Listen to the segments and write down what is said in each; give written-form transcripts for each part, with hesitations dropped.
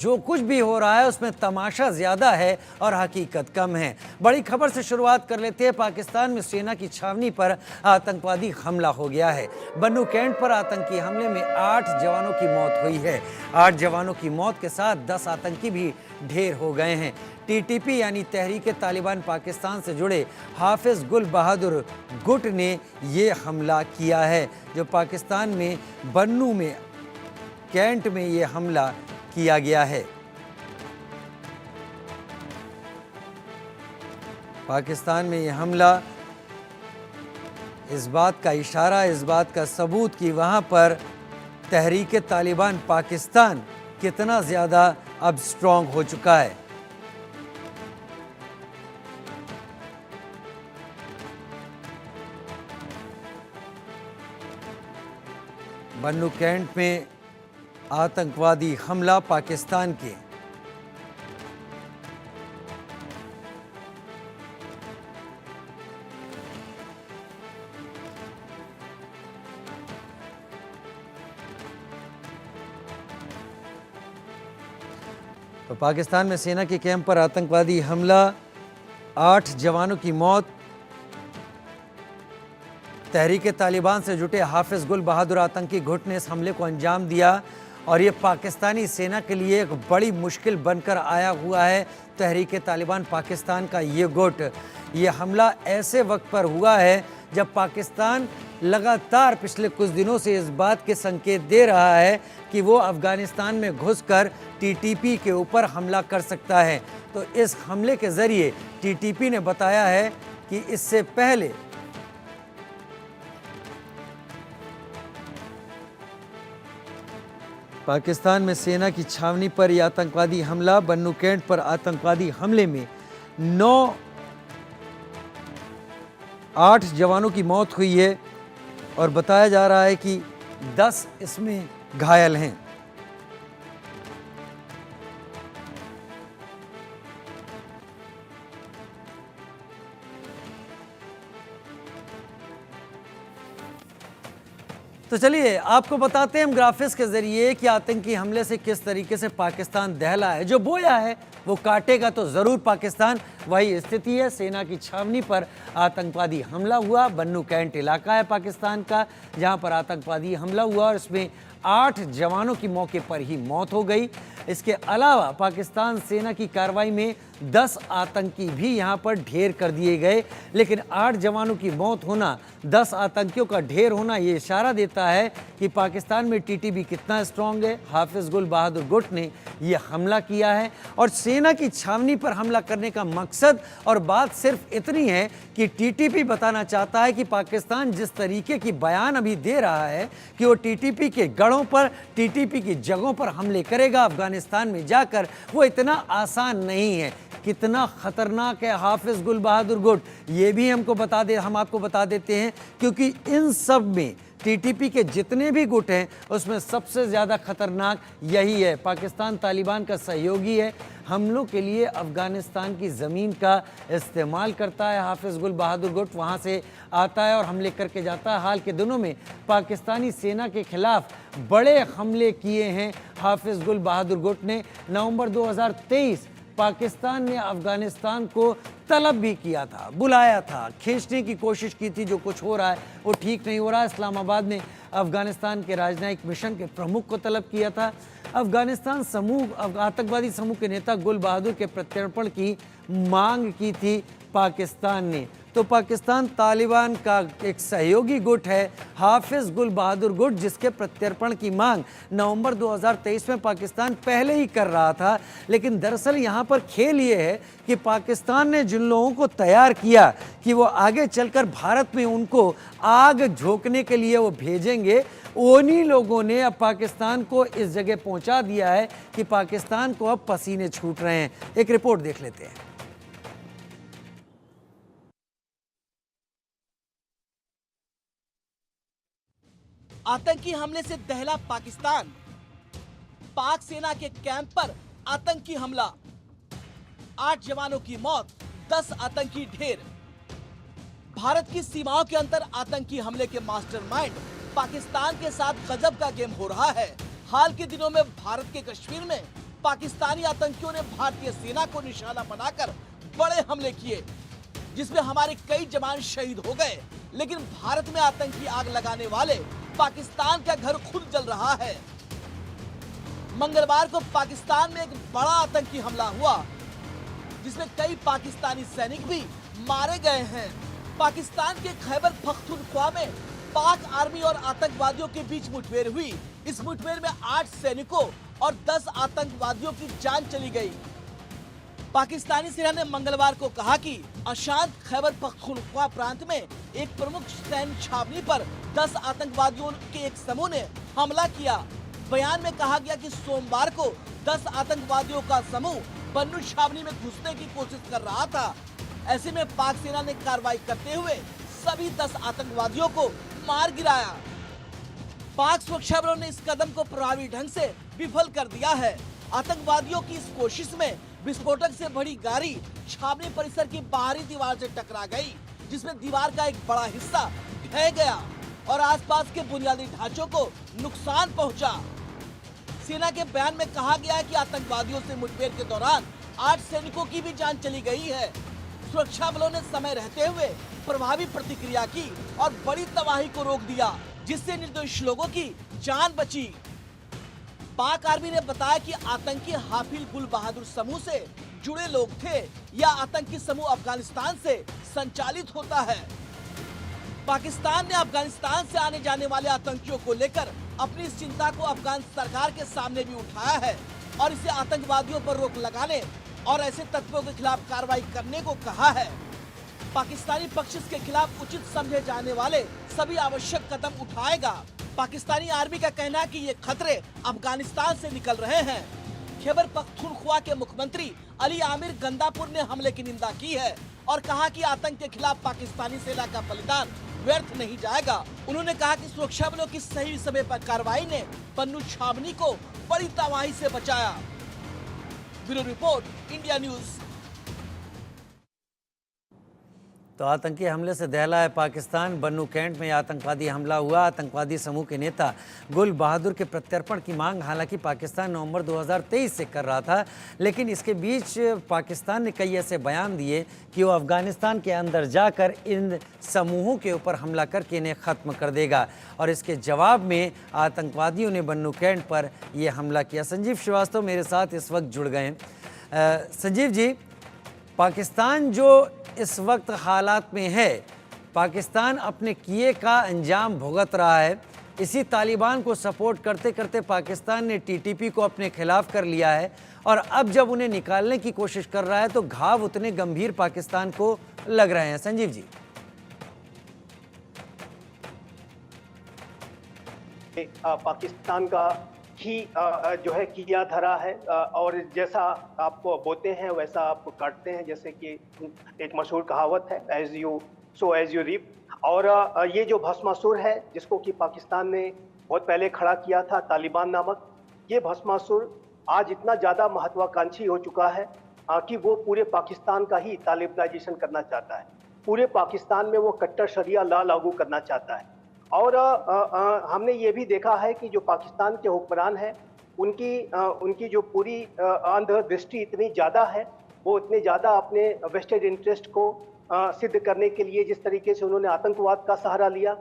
जो कुछ भी हो रहा है उसमें तमाशा ज्यादा है और हकीकत कम है। बड़ी खबर से शुरुआत कर लेते हैं। पाकिस्तान में सेना की छावनी पर आतंकवादी हमला हो गया है। बन्नू कैंट पर आतंकी हमले में 8 जवानों की मौत हुई है। 8 जवानों की मौत के साथ 10 आतंकी भी ढेर हो गए हैं। टीटीपी यानी तहरीक-ए-तालिबान पाकिस्तान से जुड़े हाफिज गुल बहादुर गुट ने ये हमला किया है, जो पाकिस्तान में बन्नू में कैंट में ये हमला किया गया है। पाकिस्तान में यह हमला इस बात का इशारा, इस बात का सबूत कि वहां पर तहरीक-ए-तालिबान पाकिस्तान कितना ज्यादा अब स्ट्रांग हो चुका है। बन्नू कैंट में आतंकवादी हमला पाकिस्तान के। तो पाकिस्तान में सेना के कैंप पर आतंकवादी हमला, 8 जवानों की मौत। तहरीक-ए-तालिबान से जुटे हाफिज गुल बहादुर आतंकी गुट ने इस हमले को अंजाम दिया और ये पाकिस्तानी सेना के लिए एक बड़ी मुश्किल बनकर आया हुआ है। तहरीक-ए-तालिबान पाकिस्तान का ये गुट, ये हमला ऐसे वक्त पर हुआ है जब पाकिस्तान लगातार पिछले कुछ दिनों से इस बात के संकेत दे रहा है कि वो अफगानिस्तान में घुसकर टीटीपी के ऊपर हमला कर सकता है। तो इस हमले के ज़रिए टीटीपी ने बताया है कि इससे पहले पाकिस्तान में सेना की छावनी पर यह आतंकवादी हमला, बन्नू कैंट पर आतंकवादी हमले में 8 जवानों की मौत हुई है और बताया जा रहा है कि 10 इसमें घायल हैं। तो चलिए आपको बताते हैं हम ग्राफिक्स के जरिए कि आतंकी हमले से किस तरीके से पाकिस्तान दहला है। जो बोया है वो काटेगा तो ज़रूर पाकिस्तान, वही स्थिति है। सेना की छावनी पर आतंकवादी हमला हुआ। बन्नू कैंट इलाका है पाकिस्तान का जहां पर आतंकवादी हमला हुआ और इसमें 8 जवानों की मौके पर ही मौत हो गई। इसके अलावा पाकिस्तान सेना की कार्रवाई में 10 आतंकी भी यहां पर ढेर कर दिए गए। लेकिन 8 जवानों की मौत होना, 10 आतंकियों का ढेर होना, ये इशारा देता है कि पाकिस्तान में टीटीपी कितना स्ट्रांग है। हाफिज गुल बहादुर गुट ने यह हमला किया है और सेना की छावनी पर हमला करने का मकसद और बात सिर्फ इतनी है कि टीटीपी बताना चाहता है कि पाकिस्तान जिस तरीके की बयान अभी दे रहा है कि वो टीटीपी के गढ़ों पर, टीटीपी की जगहों पर हमले करेगा अफगानिस्तान में जाकर, वो इतना आसान नहीं है। कितना खतरनाक है हाफिज गुल बहादुर गुट, ये भी हम आपको बता देते हैं, क्योंकि इन सब में टीटीपी के जितने भी गुट हैं उसमें सबसे ज़्यादा खतरनाक यही है। पाकिस्तान तालिबान का सहयोगी है, हमलों के लिए अफ़गानिस्तान की ज़मीन का इस्तेमाल करता है। हाफिज गुल बहादुर गुट वहाँ से आता है और हमले करके जाता है। हाल के दिनों में पाकिस्तानी सेना के खिलाफ बड़े हमले किए हैं हाफिज गुल बहादुर गुट ने। नवंबर 2023 पाकिस्तान ने अफगानिस्तान को तलब भी किया था, बुलाया था, खींचने की कोशिश की थी। जो कुछ हो रहा है वो ठीक नहीं हो रहा है। इस्लामाबाद ने अफगानिस्तान के राजनयिक मिशन के प्रमुख को तलब किया था। अफगानिस्तान आतंकवादी समूह के नेता गुल बहादुर के प्रत्यर्पण की मांग की थी पाकिस्तान ने। तो पाकिस्तान तालिबान का एक सहयोगी गुट है हाफिज गुल बहादुर गुट, जिसके प्रत्यर्पण की मांग नवंबर 2023 में पाकिस्तान पहले ही कर रहा था। लेकिन दरअसल यहाँ पर खेल ये है कि पाकिस्तान ने जिन लोगों को तैयार किया कि वो आगे चलकर भारत में उनको आग झोंकने के लिए वो भेजेंगे, उन्हीं लोगों ने अब पाकिस्तान को इस जगह पहुँचा दिया है कि पाकिस्तान को अब पसीने छूट रहे हैं। एक रिपोर्ट देख लेते हैं। आतंकी हमले से दहला पाकिस्तान। पाक सेना के कैंप पर आतंकी हमला, 8 जवानों की मौत, 10 आतंकी ढेर। भारत की सीमाओं के अंदर आतंकी हमले के मास्टरमाइंड पाकिस्तान के साथ गजब का गेम हो रहा है। हाल के दिनों में भारत के कश्मीर में पाकिस्तानी आतंकियों ने भारतीय सेना को निशाना बनाकर बड़े हमले किए, जिसमें हमारे कई जवान शहीद हो गए। लेकिन भारत में आतंकी आग लगाने वाले पाकिस्तान का घर खुद जल रहा है। मंगलवार को पाकिस्तान में एक बड़ा आतंकी हमला हुआ, जिसमें कई पाकिस्तानी सैनिक भी मारे गए हैं। पाकिस्तान के खैबर पख्तूनख्वा में पाक आर्मी और आतंकवादियों के बीच मुठभेड़ हुई। इस मुठभेड़ में 8 सैनिकों और 10 आतंकवादियों की जान चली गई। पाकिस्तानी सेना ने मंगलवार को कहा कि अशांत खैबर पख्तूनख्वा प्रांत में एक प्रमुख सैन्य छावनी पर 10 आतंकवादियों के एक समूह ने हमला किया। बयान में कहा गया कि सोमवार को 10 आतंकवादियों का समूह बन्नू छावनी में घुसने की कोशिश कर रहा था। ऐसे में पाक सेना ने कार्रवाई करते हुए सभी 10 आतंकवादियों को मार गिराया। पाक सुरक्षा बलों ने इस कदम को प्रभावी ढंग से विफल कर दिया है। आतंकवादियों की इस कोशिश में विस्फोटक से भरी गाड़ी छावनी परिसर की बाहरी दीवार से टकरा गई, जिसमें दीवार का एक बड़ा हिस्सा ढह गया और आसपास के बुनियादी ढांचों को नुकसान पहुंचा। सेना के बयान में कहा गया है कि आतंकवादियों से मुठभेड़ के दौरान 8 सैनिकों की भी जान चली गई है। सुरक्षा बलों ने समय रहते हुए प्रभावी प्रतिक्रिया की और बड़ी तबाही को रोक दिया, जिससे निर्दोष लोगों की जान बची। पाक आर्मी ने बताया कि आतंकी हाफिज गुल बहादुर समूह से जुड़े लोग थे। यह आतंकी समूह अफगानिस्तान से संचालित होता है। पाकिस्तान ने अफगानिस्तान से आने जाने वाले आतंकियों को लेकर अपनी इस चिंता को अफगान सरकार के सामने भी उठाया है और इसे आतंकवादियों पर रोक लगाने और ऐसे तत्वों के खिलाफ कार्रवाई करने को कहा है। पाकिस्तानी पक्ष इसके खिलाफ उचित समझे जाने वाले सभी आवश्यक कदम उठाएगा। पाकिस्तानी आर्मी का कहना है कि ये खतरे अफगानिस्तान से निकल रहे हैं। खैबर पख्तूनख्वा के मुख्यमंत्री अली आमिर गंदापुर ने हमले की निंदा की है और कहा कि आतंक के खिलाफ पाकिस्तानी सेना का बलिदान व्यर्थ नहीं जाएगा। उन्होंने कहा कि सुरक्षा बलों की सही समय पर कार्रवाई ने पन्नू छावनी को बड़ी तबाही से बचाया। Bureau report, India news. तो आतंकी हमले से दहला है पाकिस्तान। बन्नू कैंट में आतंकवादी हमला हुआ। आतंकवादी समूह के नेता गुल बहादुर के प्रत्यर्पण की मांग हालांकि पाकिस्तान नवंबर 2023 से कर रहा था, लेकिन इसके बीच पाकिस्तान ने कई ऐसे बयान दिए कि वो अफगानिस्तान के अंदर जाकर इन समूहों के ऊपर हमला करके इन्हें ख़त्म कर देगा। और इसके जवाब में आतंकवादियों ने बन्नू कैंट पर यह हमला किया। संजीव श्रीवास्तव मेरे साथ इस वक्त जुड़ गए हैं। संजीव जी, पाकिस्तान जो इस वक्त हालात में है, पाकिस्तान अपने किए का अंजाम भुगत रहा है। इसी तालिबान को सपोर्ट करते करते पाकिस्तान ने टीटीपी को अपने खिलाफ कर लिया है और अब जब उन्हें निकालने की कोशिश कर रहा है तो घाव उतने गंभीर पाकिस्तान को लग रहे हैं। संजीव जी, पाकिस्तान का ही जो है किया धरा है और जैसा आप बोते हैं वैसा आप काटते हैं, जैसे कि एक मशहूर कहावत है, as you sow as you reap. और ये जो भस्मासुर है जिसको कि पाकिस्तान ने बहुत पहले खड़ा किया था, तालिबान नामक, ये भस्मासुर आज इतना ज़्यादा महत्वाकांक्षी हो चुका है कि वो पूरे पाकिस्तान का ही तालिबानाइजेशन करना चाहता है। पूरे पाकिस्तान में वो कट्टर शरिया लॉ लागू करना चाहता है। और हमने ये भी देखा है कि जो पाकिस्तान के हुक्मरान हैं उनकी जो पूरी अंतर्दृष्टि इतनी ज़्यादा है, वो इतने ज़्यादा अपने वेस्टेड इंटरेस्ट को सिद्ध करने के लिए जिस तरीके से उन्होंने आतंकवाद का सहारा लिया,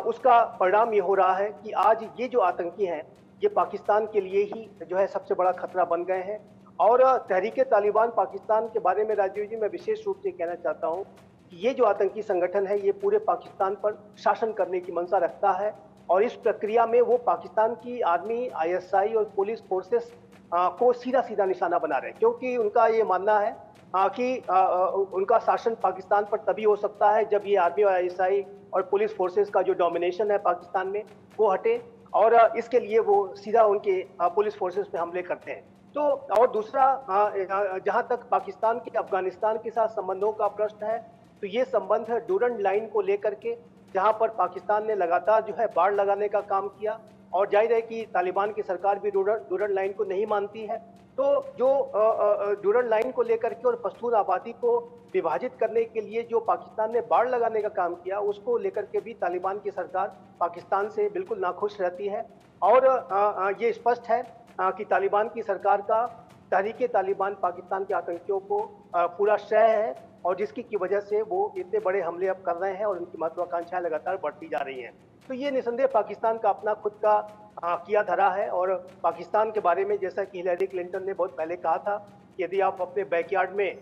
उसका परिणाम ये हो रहा है कि आज ये जो आतंकी हैं ये पाकिस्तान के लिए ही जो है सबसे बड़ा खतरा बन गए हैं। और तहरीके तालिबान पाकिस्तान के बारे में राजीव जी मैं विशेष रूप से कहना चाहता हूँ कि ये जो आतंकी संगठन है ये पूरे पाकिस्तान पर शासन करने की मंशा रखता है और इस प्रक्रिया में वो पाकिस्तान की आर्मी, आईएसआई और पुलिस फोर्सेस को सीधा सीधा निशाना बना रहे हैं, क्योंकि उनका ये मानना है कि उनका शासन पाकिस्तान पर तभी हो सकता है जब ये आर्मी और आईएसआई और पुलिस फोर्सेस का जो डोमिनेशन है पाकिस्तान में वो हटे, और इसके लिए वो सीधा उनके पुलिस फोर्सेस पे हमले करते हैं। तो और दूसरा, जहाँ तक पाकिस्तान के अफगानिस्तान के साथ संबंधों का प्रश्न है, तो ये संबंध है डूरंड लाइन को लेकर के, जहाँ पर पाकिस्तान ने लगातार जो है बाड़ लगाने का काम किया और जाहिर है कि तालिबान की सरकार भी डूरंड लाइन को नहीं मानती है। तो जो डूरंड लाइन को लेकर के और पश्तून आबादी को विभाजित करने के लिए जो पाकिस्तान ने बाड़ लगाने का काम किया, उसको लेकर के भी तालिबान की सरकार पाकिस्तान से बिल्कुल नाखुश रहती है। और ये स्पष्ट है कि तालिबान की सरकार का तहरीके तालिबान पाकिस्तान के आतंकियों को पूरा श्रेय है और जिसकी की वजह से वो इतने बड़े हमले अब कर रहे हैं और उनकी महत्वाकांक्षाएं लगातार बढ़ती जा रही हैं। तो ये निसंदेह पाकिस्तान का अपना खुद का किया धरा है और पाकिस्तान के बारे में जैसा कि हिलेरी क्लिंटन ने बहुत पहले कहा था कि यदि आप अपने बैकयार्ड में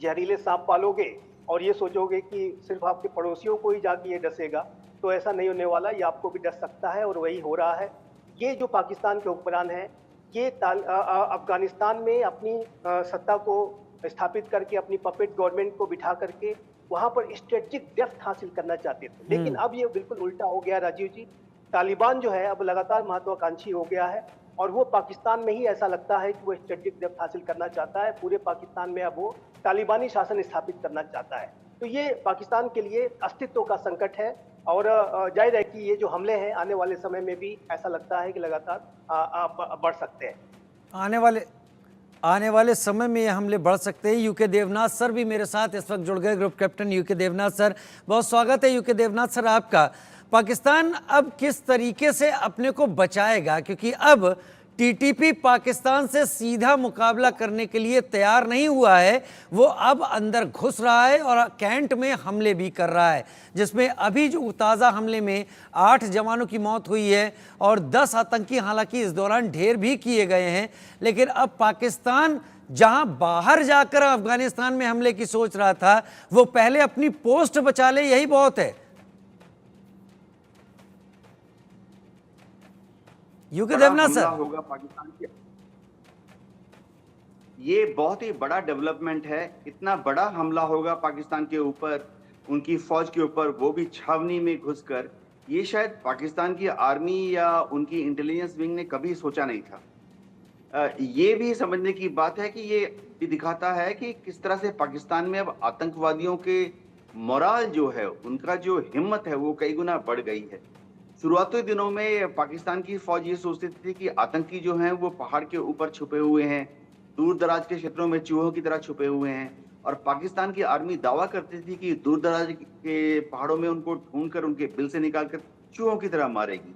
जहरीले सांप पालोगे और ये सोचोगे कि सिर्फ आपके पड़ोसियों को ही जाके ये डसेगा, तो ऐसा नहीं होने वाला, ये आपको भी डस सकता है और वही हो रहा है। ये जो पाकिस्तान के हुक्मरान हैं, ये अफगानिस्तान में अपनी सत्ता को स्थापित करके अपनी पपेट गवर्नमेंट को बिठा करके वहां पर स्ट्रेटेजिक डेप्थ हासिल करना चाहते थे, लेकिन अब ये बिल्कुल उल्टा हो गया राजीव जी। तालिबान जो है अब लगातार महत्वाकांक्षी हो गया है और वो पाकिस्तान में ही ऐसा लगता है कि वो स्ट्रेटेजिक डेप्थ हासिल करना चाहता है। पूरे पाकिस्तान में अब वो तालिबानी शासन स्थापित करना चाहता है। तो ये पाकिस्तान के लिए अस्तित्व का संकट है और जाहिर है कि ये जो हमले हैं आने वाले समय में भी ऐसा लगता है कि लगातार बढ़ सकते हैं। आने वाले समय में ये हमले बढ़ सकते हैं। यूके देवनाथ सर भी मेरे साथ इस वक्त जुड़ गए, group captain UK Devnath sir. बहुत स्वागत है यूके देवनाथ सर आपका। पाकिस्तान अब किस तरीके से अपने को बचाएगा, क्योंकि अब टीटीपी पाकिस्तान से सीधा मुकाबला करने के लिए तैयार नहीं हुआ है, वो अब अंदर घुस रहा है और कैंट में हमले भी कर रहा है, जिसमें अभी जो ताज़ा हमले में 8 जवानों की मौत हुई है और 10 आतंकी हालांकि इस दौरान ढेर भी किए गए हैं। लेकिन अब पाकिस्तान जहां बाहर जाकर अफगानिस्तान में हमले की सोच रहा था, वो पहले अपनी पोस्ट बचा ले, यही बहुत है। यूके देवनाथ सर, होगा पाकिस्तान के, ये बहुत ही बड़ा डेवलपमेंट है। इतना बड़ा हमला होगा पाकिस्तान के ऊपर, उनकी फौज के ऊपर, वो भी छावनी में घुसकर, ये शायद पाकिस्तान की आर्मी या उनकी इंटेलिजेंस विंग ने कभी सोचा नहीं था। ये भी समझने की बात है कि ये भी दिखाता है कि किस तरह से पाकिस्तान में अब आतंकवादियों के मोराल जो है, उनका जो हिम्मत है, वो कई गुना बढ़ गई है। शुरुआती दिनों में पाकिस्तान की फौज ये सोचती थी कि आतंकी जो हैं वो पहाड़ के ऊपर छुपे हुए हैं, दूर दराज के क्षेत्रों में चूहों की तरह छुपे हुए हैं, और पाकिस्तान की आर्मी दावा करती थी कि दूर दराज के पहाड़ों में उनको ढूंढकर उनके बिल से निकालकर चूहों की तरह मारेगी।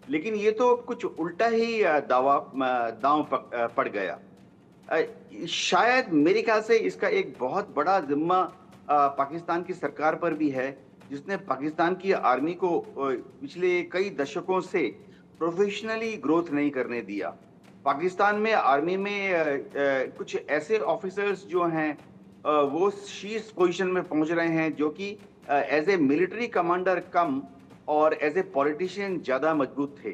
लेकिन ये तो कुछ उल्टा ही दांव पड़ गया। शायद मेरे ख्याल से इसका एक बहुत बड़ा जिम्मा पाकिस्तान की सरकार पर भी है, जिसने पाकिस्तान की आर्मी को पिछले कई दशकों से प्रोफेशनली ग्रोथ नहीं करने दिया। पाकिस्तान में आर्मी में कुछ ऐसे ऑफिसर्स जो हैं वो शीर्ष पोजीशन में पहुंच रहे हैं, जो कि एज ए मिलिट्री कमांडर कम और एज ए पॉलिटिशियन ज़्यादा मजबूत थे।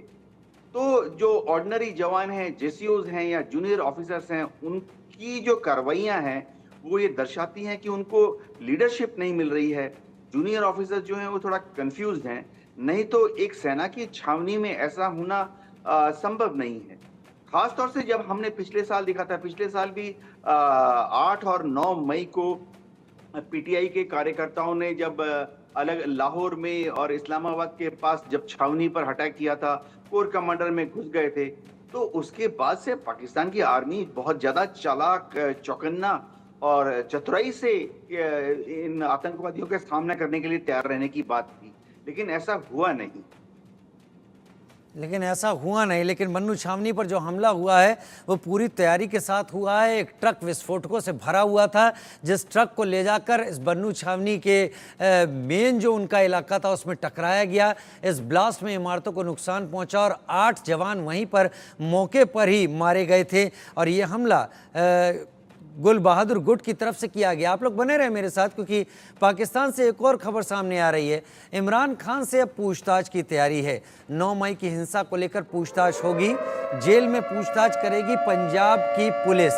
तो जो ऑर्डिनरी जवान हैं, जेसीओज हैं या जूनियर ऑफिसर्स हैं, उनकी जो कार्रवाइयाँ हैं वो ये दर्शाती हैं कि उनको लीडरशिप नहीं मिल रही है। जूनियर ऑफिसर जो हैं वो थोड़ा कंफ्यूज्ड हैं, नहीं तो एक सेना की छावनी में ऐसा होना संभव नहीं है। खास तौर से जब हमने पिछले साल देखा था, पिछले साल भी 8 और 9 मई को पीटीआई के कार्यकर्ताओं ने जब अलग लाहौर में और इस्लामाबाद के पास जब छावनी पर अटैक किया था, कोर कमांडर में घुस गए थे, तो उसके बाद से पाकिस्तान की आर्मी बहुत ज्यादा चालाक, चौकन्ना और चतुराई से इन आतंकवादियों के सामना करने के लिए तैयार रहने की बात थी, लेकिन ऐसा हुआ नहीं। लेकिन मन्नू छावनी पर जो हमला हुआ है वो पूरी तैयारी के साथ हुआ है। एक ट्रक विस्फोटकों से भरा हुआ था, जिस ट्रक को ले जाकर इस मन्नू छावनी के मेन जो उनका इलाका था उसमें टकराया गया। इस ब्लास्ट में इमारतों को नुकसान पहुंचा और 8 जवान वहीं पर मौके पर ही मारे गए थे। और ये हमला गुल बहादुर गुट की तरफ से किया गया। आप लोग बने रहे मेरे साथ, क्योंकि पाकिस्तान से एक और खबर सामने आ रही है। इमरान खान से अब पूछताछ की तैयारी है। 9 मई की हिंसा को लेकर पूछताछ होगी, जेल में पूछताछ करेगी पंजाब की पुलिस।